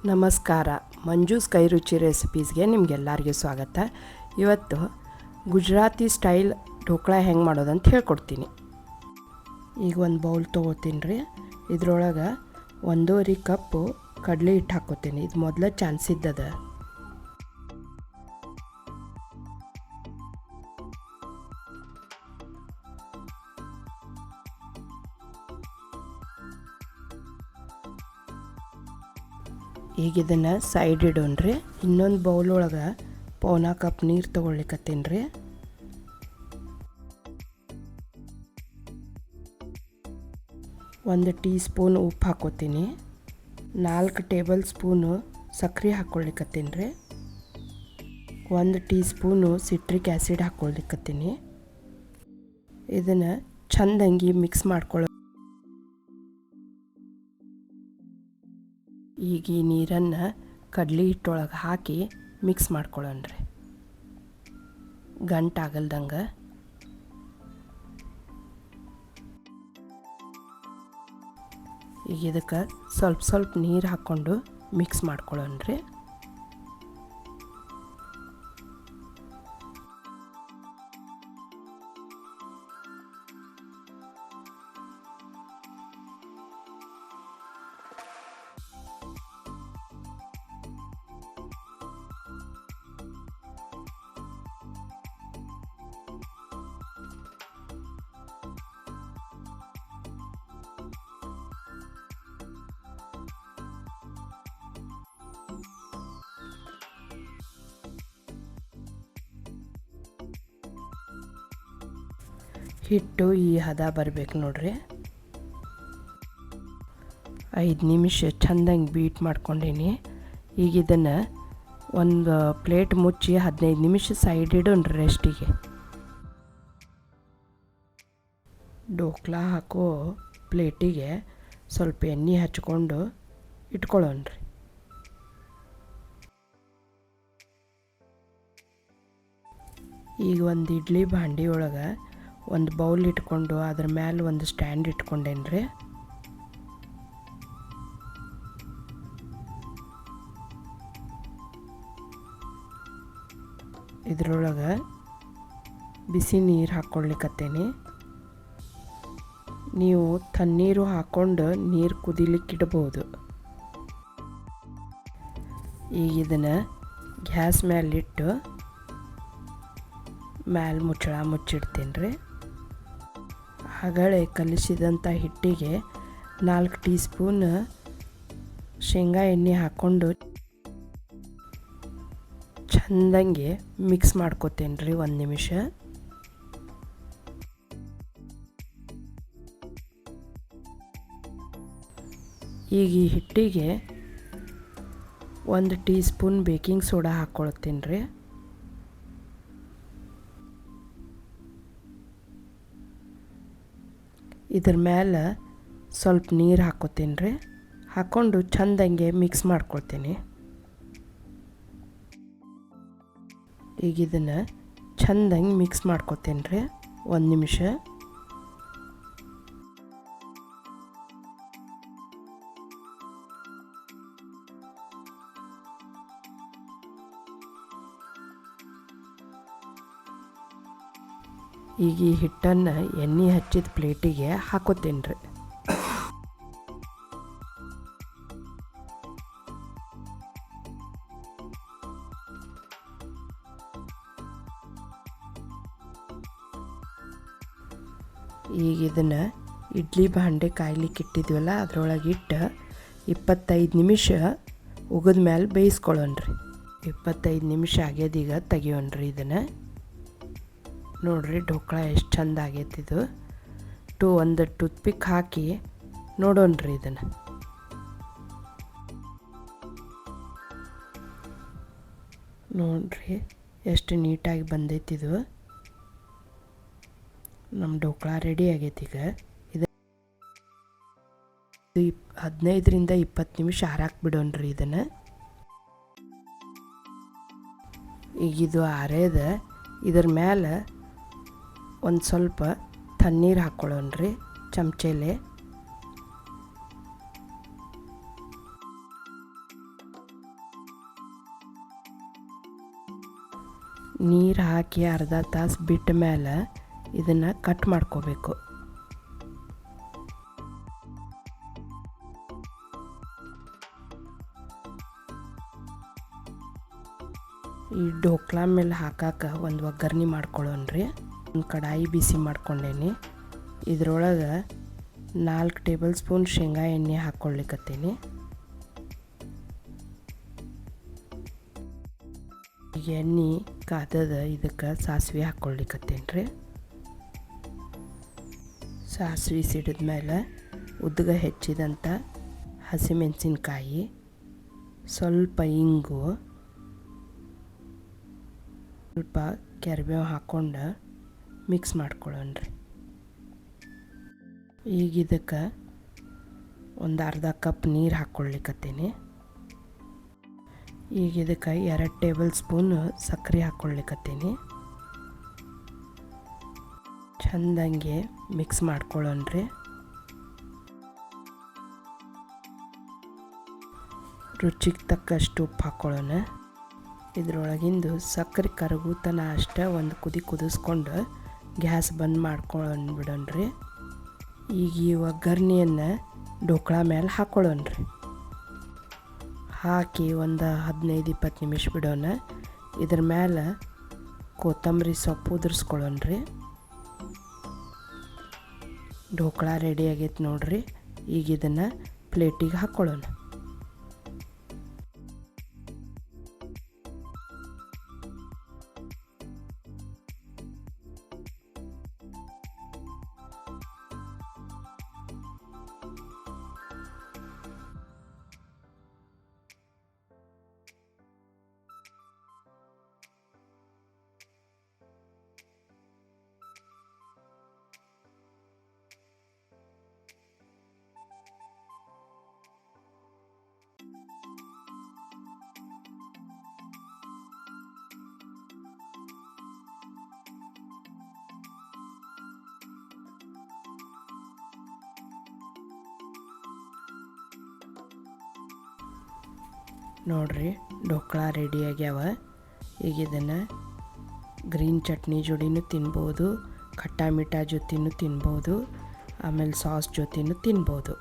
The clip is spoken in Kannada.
ನಮಸ್ಕಾರ. ಮಂಜೂಸ್ ಕೈ ರುಚಿ ರೆಸಿಪೀಸ್ಗೆ ನಿಮಗೆಲ್ಲರಿಗೂ ಸ್ವಾಗತ. ಇವತ್ತು ಗುಜರಾತಿ ಸ್ಟೈಲ್ ಢೋಕ್ಳಾ ಹೆಂಗೆ ಮಾಡೋದಂತ ಹೇಳ್ಕೊಡ್ತೀನಿ. ಈಗ ಒಂದು ಬೌಲ್ ತೊಗೋತೀನಿ ರೀ. ಇದ್ರೊಳಗೆ 1.5 ಕಪ್ಪು ಕಡಲೆ ಹಿಟ್ಟು ಹಾಕ್ಕೋತೀನಿ. ಇದು ಮೊದಲ ಚಾನ್ಸ್ ಇದ್ದದ. ಈಗ ಇದನ್ನು ಸೈಡ್ ಇಡೋಣ್ರಿ. ಇನ್ನೊಂದು ಬೌಲ್ ಒಳಗೆ 1/4 ಕಪ್ ನೀರು ತೊಗೊಳ್ಲಿಕ್ಕತ್ತೀನಿ ರೀ. ಒಂದು ಟೀ ಸ್ಪೂನ್ ಉಪ್ಪು ಹಾಕ್ಕೋತೀನಿ. 4 ಟೇಬಲ್ ಸ್ಪೂನು ಸಕ್ಕರೆ ಹಾಕ್ಕೊಳ್ಲಿಕ್ಕತ್ತೀನಿ ರೀ. 1 ಟೀ ಸ್ಪೂನು ಸಿಟ್ರಿಕ್ ಆ್ಯಸಿಡ್ ಹಾಕ್ಕೊಳ್ಲಿಕ್ಕತ್ತೀನಿ. ಇದನ್ನು ಚಂದಂಗಿ ಮಿಕ್ಸ್ ಮಾಡ್ಕೊಳ್ಳೋ. ಈಗ ಈ ನೀರನ್ನು ಕಡ್ಲೆ ಹಿಟ್ಟೊಳಗೆ ಹಾಕಿ ಮಿಕ್ಸ್ ಮಾಡ್ಕೊಳ್ಳೋಣ್ರಿ, ಗಂಟಾಗಲ್ದಂಗೆ. ಈಗ ಇದಕ್ಕೆ ಸ್ವಲ್ಪ ನೀರು ಹಾಕ್ಕೊಂಡು ಮಿಕ್ಸ್ ಮಾಡ್ಕೊಳ್ಳೋಣ್ರಿ. ಹಿಟ್ಟು ಈ ಹದ ಬರಬೇಕು ನೋಡ್ರಿ. 5 ನಿಮಿಷ ಚಂದಂಗೆ ಬೀಟ್ ಮಾಡ್ಕೊಂಡೀನಿ. ಈಗ ಇದನ್ನು ಒಂದು ಪ್ಲೇಟ್ ಮುಚ್ಚಿ 15 ನಿಮಿಷ ಸೈಡ್ ಇಡೋಣ್ರಿ ರೆಸ್ಟಿಗೆ. ಢೋಕ್ಲಾ ಹಾಕೋ ಪ್ಲೇಟಿಗೆ ಸ್ವಲ್ಪ ಎಣ್ಣೆ ಹಚ್ಕೊಂಡು ಇಟ್ಕೊಳ್ಳೋಣ್ರಿ. ಈಗ ಒಂದು ಇಡ್ಲಿ ಭಾಂಡಿ ಒಳಗೆ ಒಂದು ಬೌಲ್ ಇಟ್ಕೊಂಡು ಅದ್ರ ಮೇಲೆ ಒಂದು ಸ್ಟ್ಯಾಂಡ್ ಇಟ್ಕೊಂಡೇನಿ ರೀ. ಇದ್ರೊಳಗೆ ಬಿಸಿ ನೀರು ಹಾಕ್ಕೊಳ್ಲಿಕ್ಕತ್ತೇನೆ. ನೀವು ತಣ್ಣೀರು ಹಾಕ್ಕೊಂಡು ನೀರು ಕುದಿಲಿಕ್ಕಿಡ್ಬೋದು. ಈಗ ಇದನ್ನು ಗ್ಯಾಸ್ ಮೇಲಿಟ್ಟು ಮ್ಯಾಲೆ ಮುಚ್ಚಳ ಮುಚ್ಚಿಡ್ತೀನಿ ರೀ. ಹಗಳೆ ಕಲಿಸಿದಂಥ ಹಿಟ್ಟಿಗೆ 4 ಟೀ ಸ್ಪೂನ್ ಶೇಂಗಾ ಎಣ್ಣೆ ಹಾಕ್ಕೊಂಡು ಚಂದಂಗೆ ಮಿಕ್ಸ್ ಮಾಡ್ಕೋತೇನೆ ರೀ 1 ನಿಮಿಷ. ಈಗ ಈ ಹಿಟ್ಟಿಗೆ 1 ಟೀ ಸ್ಪೂನ್ ಬೇಕಿಂಗ್ ಸೋಡಾ ಹಾಕ್ಕೊಳ್ತೀನಿ ರೀ. ಇದ್ರ ಮೇಲೆ ಸ್ವಲ್ಪ ನೀರು ಹಾಕ್ಕೋತೀನಿ ರೀ. ಹಾಕ್ಕೊಂಡು ಚಂದಂಗೆ ಮಿಕ್ಸ್ ಮಾಡ್ಕೊಳ್ತೀನಿ. ಈಗ ಇದನ್ನು ಚಂದಂಗೆ ಮಿಕ್ಸ್ ಮಾಡ್ಕೊತೀನಿ ರೀ 1 ನಿಮಿಷ. ಈಗ ಈ ಹಿಟ್ಟನ್ನು ಎಣ್ಣೆ ಹಚ್ಚಿದ ಪ್ಲೇಟಿಗೆ ಹಾಕೋತೀನಿ ರೀ. ಈಗ ಇದನ್ನು ಇಡ್ಲಿ ಭಾಂಡೆ ಕಾಯ್ಲಿಕ್ಕೆ ಇಟ್ಟಿದ್ವಲ್ಲ ಅದರೊಳಗೆ ಇಟ್ಟು 25 ನಿಮಿಷ ಉಗಿದ ಮೇಲೆ ಬೇಯಿಸ್ಕೊಳ್ಳೋಣ್ರಿ. 25 ನಿಮಿಷ ಆಗ್ಯದೀಗ ತೆಗಿಯೋಣ್ರಿ ಇದನ್ನು. ನೋಡ್ರಿ ಢೋಕ್ಳಾ ಎಷ್ಟು ಚಂದ ಆಗೈತಿದು. ಒಂದು ಟೂತ್ಪಿಕ್ ಹಾಕಿ ನೋಡೋಣ್ರಿ ಇದನ್ನು. ನೋಡ್ರಿ ಎಷ್ಟು ನೀಟಾಗಿ ಬಂದೈತಿದು. ನಮ್ಮ ಢೋಕ್ಳಾ ರೆಡಿ ಆಗೈತಿ. ಈಗ ಇದು 15ರಿಂದ 20 ನಿಮಿಷ ಆರಾಕ್ ಬಿಡೋಣ್ರಿ ಇದನ್ನು. ಈಗ ಇದು ಆರೇದ ಇದ್ರ ಮೇಲೆ ಒಂದು ಸ್ವಲ್ಪ ತಣ್ಣೀರು ಹಾಕ್ಕೊಳ್ಳೋಣ್ರಿ ಚಮಚೆಲೆ. ನೀರು ಹಾಕಿ ಅರ್ಧ ತಾಸು ಬಿಟ್ಟ ಮೇಲೆ ಇದನ್ನು ಕಟ್ ಮಾಡ್ಕೋಬೇಕು. ಈ ಢೋಕ್ಲಾ ಮೇಲೆ ಹಾಕಕ್ಕೆ ಒಂದು ಒಗ್ಗರಣೆ ಮಾಡ್ಕೊಳ್ಳೋಣ್ರಿ. ಒಂದು ಕಡಾಯಿ ಬಿಸಿ ಮಾಡ್ಕೊಂಡೇನಿ. ಇದ್ರೊಳಗೆ 4 ಟೇಬಲ್ ಸ್ಪೂನ್ ಶೇಂಗಾ ಎಣ್ಣೆ ಹಾಕ್ಕೊಳ್ಲಿಕ್ಕತ್ತೀನಿ. ಈಗ ಎಣ್ಣೆ ಕಾದದ, ಇದಕ್ಕೆ ಸಾಸಿವೆ ಹಾಕ್ಕೊಳ್ಲಿಕ್ಕತ್ತೀನಿ ರೀ. ಸಾಸಿವೆ ಸಿಡಿದ ಮೇಲೆ ಉದ್ದಗ ಹೆಚ್ಚಿದಂಥ ಹಸಿಮೆಣಸಿನ್ಕಾಯಿ, ಸ್ವಲ್ಪ ಇಂಗು, ಸ್ವಲ್ಪ ಕರಿಬೇವು ಹಾಕ್ಕೊಂಡು ಮಿಕ್ಸ್ ಮಾಡ್ಕೊಳ್ಳೋಣ್ರಿ. ಈಗ ಇದಕ್ಕೆ ಒಂದು ಅರ್ಧ ಕಪ್ ನೀರು ಹಾಕ್ಕೊಳ್ಲಿಕ್ಕತ್ತೀನಿ. ಈಗ ಇದಕ್ಕೆ 2 ಟೇಬಲ್ ಸ್ಪೂನ್ ಸಕ್ಕರೆ ಹಾಕ್ಕೊಳ್ಲಿಕ್ಕತ್ತೀನಿ. ಚೆಂದಂಗೆ ಮಿಕ್ಸ್ ಮಾಡ್ಕೊಳ್ಳೋಣ್ರಿ. ರುಚಿಗೆ ತಕ್ಕಷ್ಟು ಉಪ್ಪು ಹಾಕ್ಕೊಳ್ಳೋಣ. ಇದರೊಳಗಿಂದು ಸಕ್ಕರೆ ಕರಗುತನ ಅಷ್ಟೇ ಒಂದು ಕುದಿ ಕುದಿಸ್ಕೊಂಡು ಗ್ಯಾಸ್ ಬಂದ್ ಮಾಡ್ಕೊಂಡು ಬಿಡೋಣ್ರಿ. ಈಗ ಈ ಒಗ್ಗರಣೆಯನ್ನು ಢೋಕ್ಲಾ ಮೇಲೆ ಹಾಕ್ಕೊಳ್ಳೋಣ್ರಿ. ಹಾಕಿ ಒಂದು 15-20 ನಿಮಿಷ ಬಿಡೋಣ. ಇದ್ರ ಮೇಲೆ ಕೊತ್ತಂಬರಿ ಸೊಪ್ಪು ಉದುರಿಸ್ಕೊಳ್ಳೋಣ್ರಿ. ಢೋಕ್ಲಾ ರೆಡಿ ಆಗೈತೆ ನೋಡ್ರಿ. ಈಗ ಇದನ್ನು ಪ್ಲೇಟಿಗೆ ಹಾಕ್ಕೊಳ್ಳೋಣ. ನೋಡ್ರಿ, ಢೋಕ್ಲಾ ರೆಡಿ ಆಗ್ಯಾವ. ಈಗ ಇದನ್ನು ಗ್ರೀನ್ ಚಟ್ನಿ ಜೋಡಿನೂ ತಿನ್ಬೋದು, ಖಟ್ಟಾ ಮೀಠಾ ಜೊತೆನೂ ತಿನ್ಬೋದು, ಆಮೇಲೆ ಸಾಸ್ ಜೊತೆನೂ ತಿನ್ಬೋದು.